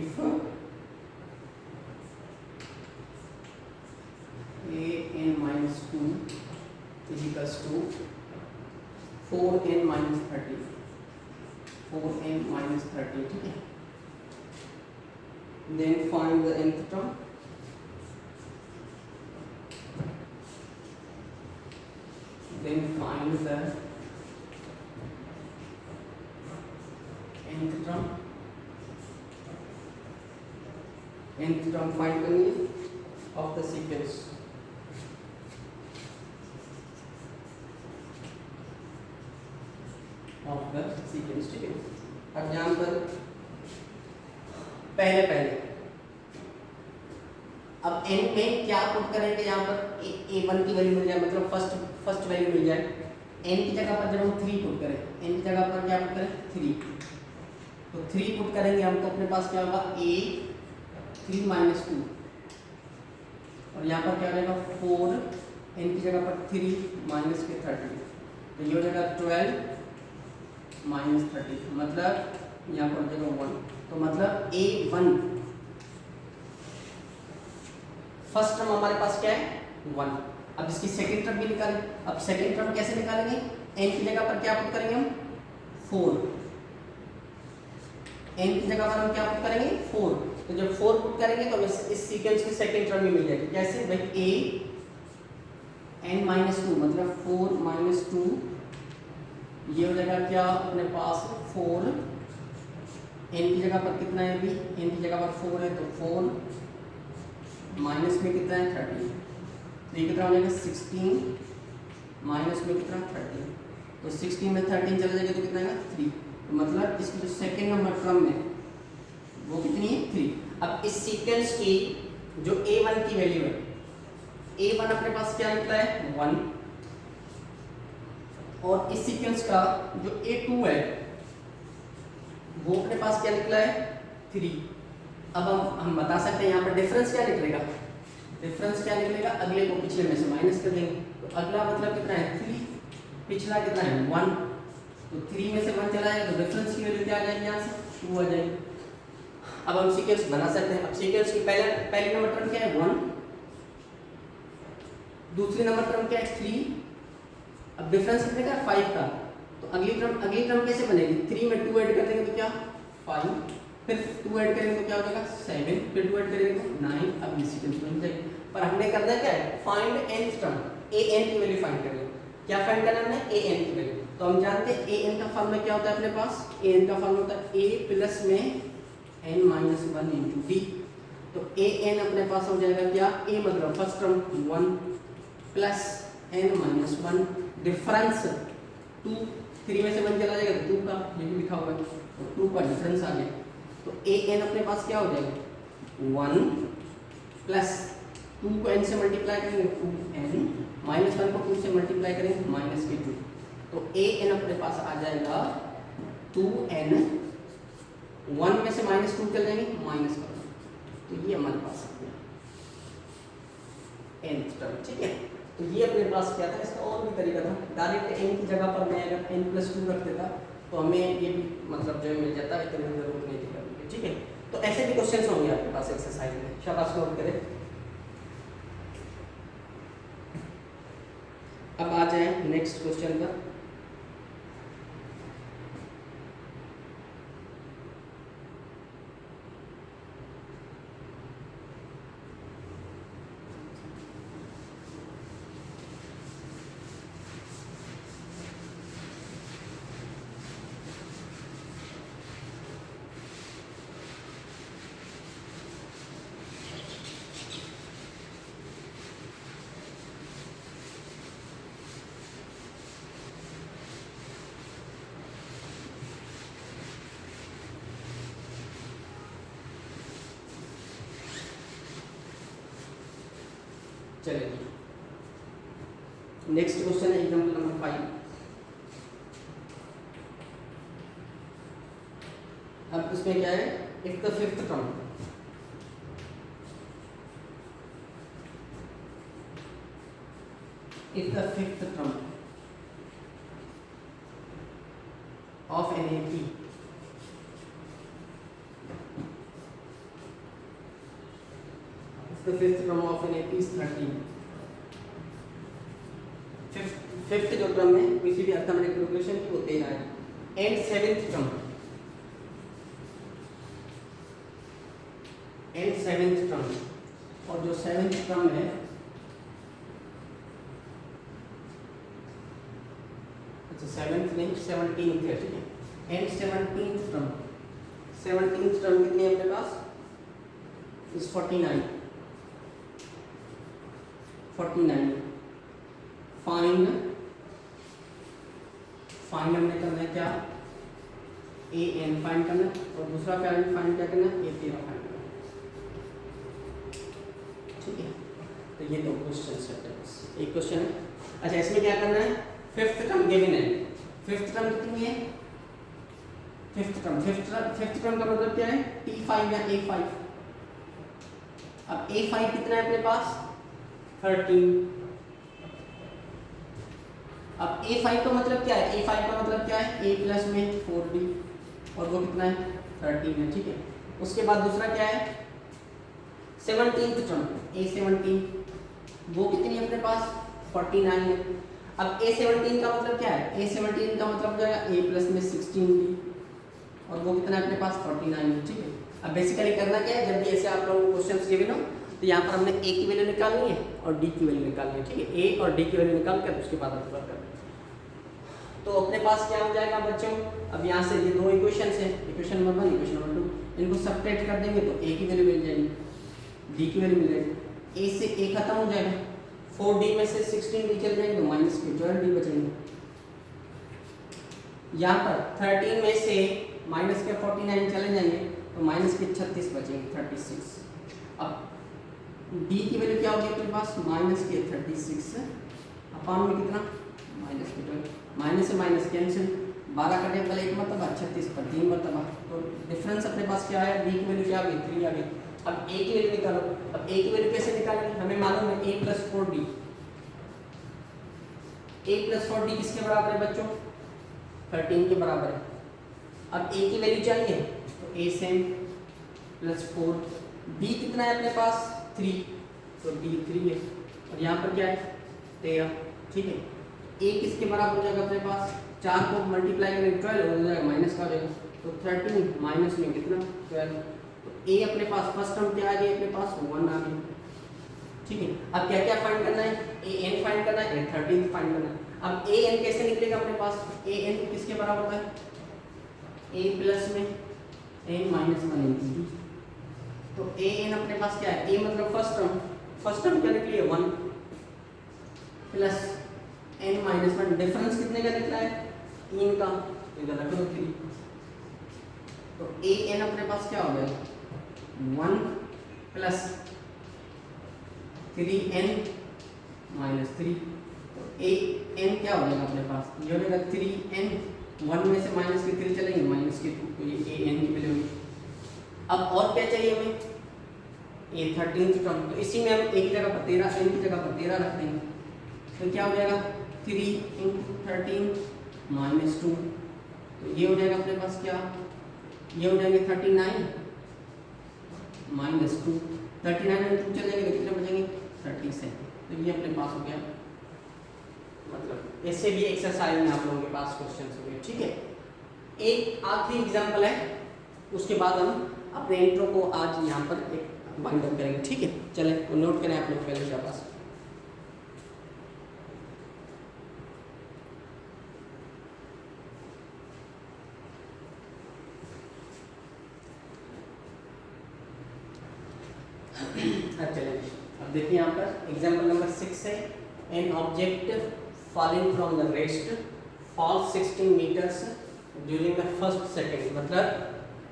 if an minus 2 is equals to 4n minus 30, 4n minus 30, ठीक है। Then find the nth term, then find the nth term, nth term find करनी है of the sequence, of the sequence, ठीक है। अब यहाँ पर पहले अब n में क्या पुट करेंगे, यहाँ पर a1 की वैल्यू मिल जाए, मतलब फर्स्ट वैल्यू मिल जाए। n की जगह पर जब हम 3 पुट करें, n की जगह पर क्या पुट करें 3, तो 3 पुट करेंगे हम, तो अपने पास क्या होगा a3 माइनस 2, और यहाँ पर क्या हो जाएगा 4, n की जगह पर 3 माइनस के 30, तो ये हो जाएगा 12 माइनस 30, मतलब यहाँ पर हो जाएगा 1। तो मतलब a1 फर्स्ट टर्म हमारे पास क्या है 1। अब इसकी सेकंड टर्म भी निकालें। अब सेकंड टर्म कैसे निकालेंगे, n की जगह पर क्या पुट करेंगे हम 4, n की जगह पर हम क्या पुट करेंगे 4, तो जब 4 पुट करेंगे तो हमें इस सीक्वेंस की सेकंड टर्म भी मिल जाएगी। कैसे भाई a n माइनस 2 मतलब 4 माइनस 2, ये हो जाएगा क्या अपने पास 4, n की जगह पर कितना है अभी, n की जगह पर 4 है, तो 4 माइनस में कितना है 30, तो ये कितना हो जाएगा 16 माइनस में कितना 30, तो 16 में 13 चला जाएगा तो कितना आएगा 3, तो मतलब इसकी जो सेकंड नंबर टर्म है वो कितनी है 3। अब इस सीक्वेंस की जो a1 की वैल्यू है, a1 अपने पास क्या निकला है 1, और इस सीक्वेंस का जो a2 है वो अपने पास क्या निकला है 3। अब हम बता सकते हैं यहाँ पर डिफरेंस क्या निकलेगा, डिफरेंस क्या निकलेगा, अगले को पिछले में से माइनस कर देंगे, तो अगला मतलब कितना है 3, पिछला कितना है 1, तो 3 में से 1 चला जाएगा तो डिफरेंस की वैल्यू क्या आ जाएगी, यहाँ से 2 आ जाएगी। अब हम सीक्वेंस बना सकते हैं। अब सीक्वेंस की पहली नंबर टर्म क्या है 1, दूसरी नंबर टर्म क्या है 3, अब डिफरेंस कितने का 5 का, तो अगली टर्म कैसे बनेगी, 3 में 2 ऐड कर देंगे तो क्या 5, फिर 2 ऐड करेंगे तो क्या हो जाएगा 7, फिर 2 ऐड करेंगे तो 9। अब ये सीक्वेंस बन जाएगी। पर हमने करना क्या है, फाइंड nth टर्म, an की वैल्यू फाइंड करनी है। क्या फाइंड करना है हमने, an की वैल्यू। तो हम जानते हैं an का फॉर्मूला क्या होता है अपने पास, an का फॉर्मूला होता है a प्लस में n माइनस 1 इंटू d। तो ए एन अपने पास हो जाएगा क्या, ए मतलब first term 1 plus n minus 1 difference 2, 3 में से 1 चला जाएगा तो 2 का, ये भी लिखा हुआ है, तो 2 का डिफरेंस आ गया। तो ए एन अपने पास क्या हो जाएगा 1 प्लस 2 को n से मल्टीप्लाई करेंगे 2n माइनस 1 को 2 से मल्टीप्लाई करेंगे माइनस के 2, तो ए एन अपने पास आ जाएगा 2n, 1 में से माइनस 2 चल जाएंगे माइनस 1, तो ये हमारे पास आ गया nth टर्म। ठीक है, तो ये अपने पास क्या था, इसका और भी तरीका था, डायरेक्ट n की जगह पर मैं अगर n+2 रख देता तो हमें ये भी मतलब जो मिल जाता, इतनी जरूरत नहीं थी करने की। ठीक है, तो ऐसे भी क्वेश्चंस होंगे आपके पास एक्सरसाइज में, शाबाश नोट करें। अब आ जाए नेक्स्ट क्वेश्चन पर। चलिए नेक्स्ट क्वेश्चन है एग्जांपल नंबर 5। अब इसमें क्या है, if the fifth term of an AP the fifth term of an AP is 13, fifth जो टर्म है किसी भी अर्थमेटिक प्रोग्रेशन की वो 13 है, एंड सेवेंथ टर्म और जो सेवेंथ टर्म है, अच्छा सेवेंथ नहीं 17th है। ठीक है, एंड 17th टर्म कितनी है अपने पास इस 49 फाइंड हमने करना है क्या, ए एन फाइंड करना, और दूसरा फाइंड क्या करना, ए 13 फाइंड करना। ठीक है, तो ये दो क्वेश्चन है, एक क्वेश्चन है। अच्छा इसमें क्या करना है, फिफ्थ टर्म गिवन है, फिफ्थ टर्म कितनी है, फिफ्थ टर्म का मतलब क्या है, T5 या A5। अब A5 कितना है अपने पास 13। अब A5 का मतलब क्या है, A5 का मतलब क्या है, A प्लस में 4D और वो कितना है 13 है। ठीक है, उसके बाद दूसरा क्या है 17th टर्म A17, वो कितनी है अपने पास 49 है। अब A17 का मतलब क्या है, A17 का मतलब जो है A प्लस में 16D और वो कितना है अपने पास 49 है। ठीक है, अब बेसिकली करना क्या है, जब भी ऐसे आप लोगों को क्वेश्चंस गिवन हो तो यहाँ पर हमने A की वैल्यू निकालनी है और D की वैल्यू निकालनी है। ठीक है, A और D की वैल्यू निकाल कर उसके बाद आप करना। तो अपने पास क्या हो जाएगा बच्चों, अब यहाँ से ये दो इक्वेशंस हैं, इक्वेशन नंबर 1 इक्वेशन नंबर 2, इनको सब्ट्रैक्ट कर देंगे तो A की वैल्यू मिल जाएगी, D की वैल्यू मिल जाएगी, A से A खत्म हो जाएगा, 4D में से 16D चल जाएंगे तो माइनस के 12D बचेंगे। यहाँ पर 13 में से माइनस के 49 चले जाएंगे तो माइनस के 36 बचेंगे 36। अब D की वैल्यू क्या होगी अपने पास माइनस के 36 अपॉन में कितना माइनस के 12, माइनस से माइनस कैंसिल, 12 कटे पहले एक मरतबा 36 पर 3 मरतबा, तो डिफरेंस अपने पास क्या है, D की वैल्यू क्या आ गई 3 आ गई। अब A की वैल्यू निकालो, अब A की वैल्यू कैसे निकालेंगे, हमें मालूम है A प्लस 4D किसके बराबर है बच्चों 13 के बराबर है। अब A की वैल्यू चाहिए तो A सेम प्लस 4, B कितना है अपने पास 3 तो D 3 है और यहाँ पर क्या है 13। ठीक है, A किसके बराबर हो जाएगा अपने पास, 4 को मल्टीप्लाई करेंगे 12 हो जाएगा, माइनस का हो जाएगा तो 13 माइनस में कितना 12, तो A अपने पास फर्स्ट टर्म क्या आ गई अपने पास 1 आ गई। ठीक है, अब क्या क्या फाइंड करना है, A n फाइंड करना है, 13 फाइंड करना है। अब A n कैसे निकलेगा अपने पास, A n किसके बराबर होता है A प्लस में n माइनस 1 इंटू D। तो ए एन अपने पास क्या है, ए मतलब फर्स्ट टर्म क्या निकली है 1 प्लस एन माइनस 1, डिफरेंस कितने का निकला है 3 का, इधर रख दो 3, तो ए एन अपने पास क्या हो गया 1 प्लस 3n माइनस 3, तो ए एन क्या हो जाएगा अपने पास, ये हो जाएगा 3n, 1 में से माइनस के 3 चलेंगे माइनस के 2, तो ये ए एन की वैल्यू होगी। अब और क्या चाहिए हमें, ये 13th टर्म, तो इसी में हम एक की जगह पर 13 एन की जगह पर 13 रख देंगे, तो क्या हो जाएगा 3 × 13 माइनस 2, तो ये हो जाएगा अपने पास क्या, ये हो जाएंगे 39 माइनस 2, 39 में 2 चलेंगे तो कितने बचेंगे 37, तो ये अपने पास हो गया, मतलब ऐसे भी एक्सरसाइज में आप लोगों के पास क्वेश्चन हो गए। ठीक है, एक आखिरी एग्जांपल है, उसके बाद हम अपने इंट्रो को आज यहाँ पर एक बाइंड अप करेंगे। ठीक है, चलें तो नोट करें आप लोग पहले शाबाश। चलिए अब देखिए यहाँ पर एग्जांपल नंबर 6 है, an object falling from the rest fall 16 metres during the first second, मतलब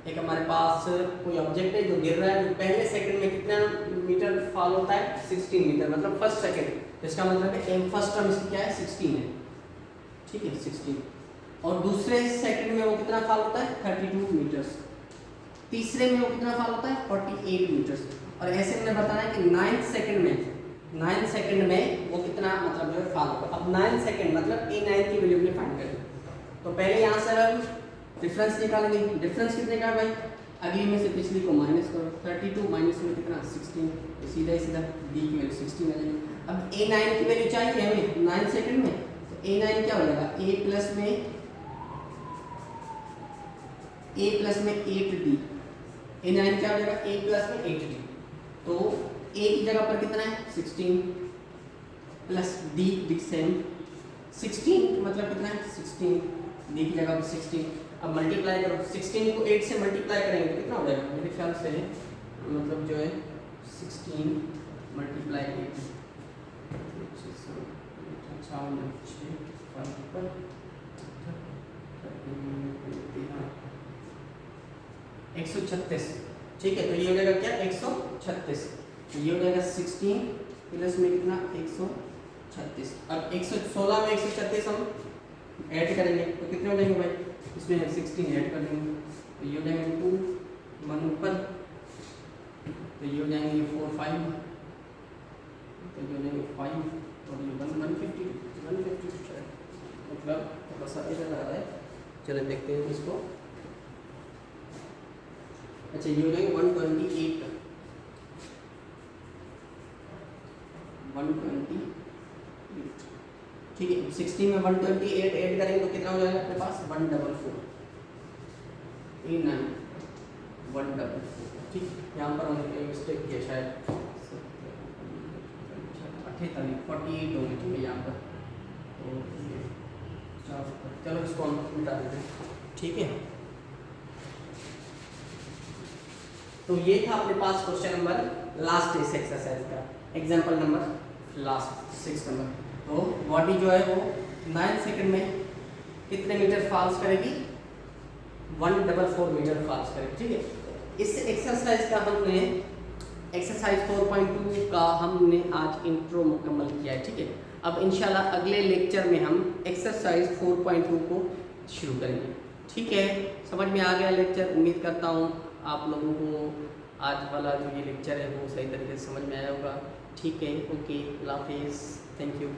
एक हमारे पास कोई ऑब्जेक्ट है जो गिर रहा है, जो पहले सेकंड में कितना मीटर फॉल होता है 16 मीटर, मतलब फर्स्ट सेकंड, इसका मतलब है एम फर्स्ट टर्म इसकी क्या है 16 है। ठीक है 16, और दूसरे सेकंड में वो कितना फॉल होता है 32 मीटर्स, तीसरे में वो कितना फॉल होता है 48 मीटर्स, और ऐसे मैंने बताया कि 9 सेकंड में वो कितना मतलब जो है फॉल होगा। अब 9 सेकंड मतलब ए9 की वैल्यू अपने फाइंड करें, तो पहले यहाँ से हम डिफरेंस निकालेंगे, डिफरेंस कितने का है भाई, अगली में से पिछली को माइनस करो, 32 माइनस में कितना 16, तो सीधा डी की वैल्यू 16 आ जाएगी। अब ए9 की वैल्यू चाहिए हमें 9 सेकंड में, तो ए9 क्या हो जाएगा ए प्लस में 8d, ए9 क्या हो जाएगा ए प्लस में 8d, तो ए की जगह पर कितना है 16 प्लस डी सेम 16 मतलब कितना है 16, डी की जगह पर 16, अब मल्टीप्लाई करो, 16 को 8 से मल्टीप्लाई करेंगे तो कितना हो जाएगा, मेरे ख्याल से मतलब जो है 16 मल्टीप्लाई 8 136। ठीक है, तो ये हो जाएगा क्या 136, तो ये हो जाएगा 16 प्लस में कितना 136, अब 116 में 136 हम ऐड करेंगे तो कितने हो जाएंगे भाई, इसमें 16 ऐड कर देंगे, तो ये हो जाएंगे 2 1 ऊपर, तो ये हो जाएंगे 4 5, तो ये हो जाएंगे 5, और ये 150 मतलब थोड़ा सा इधर आ रहा है, चलो देखते हैं इसको। अच्छा ये हो जाएंगे 128, 128, ठीक है, 16 में 128 ऐड करेंगे तो कितना हो जाएगा अपने पास 144, ए9 144। ठीक, यहाँ पर हमने मिस्टेक किया शायद 48 होंगे, ठीक है यहाँ पर, तो चलो इसको हम मिटा देते हैं। ठीक है, तो ये था अपने पास क्वेश्चन नंबर लास्ट इस एक्सरसाइज का, एग्जांपल नंबर लास्ट 6 नंबर। तो बॉडी जो है वो 9 सेकंड में कितने मीटर फॉल्स करेगी 144 मीटर फॉल्स करेगी। ठीक है, इस एक्सरसाइज का हमने एक्सरसाइज 4.2 का हमने आज इंट्रो मुकम्मल किया है। ठीक है, अब इंशाल्लाह अगले लेक्चर में हम एक्सरसाइज 4.2 को शुरू करेंगे। ठीक है, समझ में आ गया लेक्चर, उम्मीद करता हूँ आप लोगों को आज वाला जो ये लेक्चर है वो सही तरीके से समझ में आया होगा। ठीक है, ओके, अल्लाह हाफिज़, थैंक यू।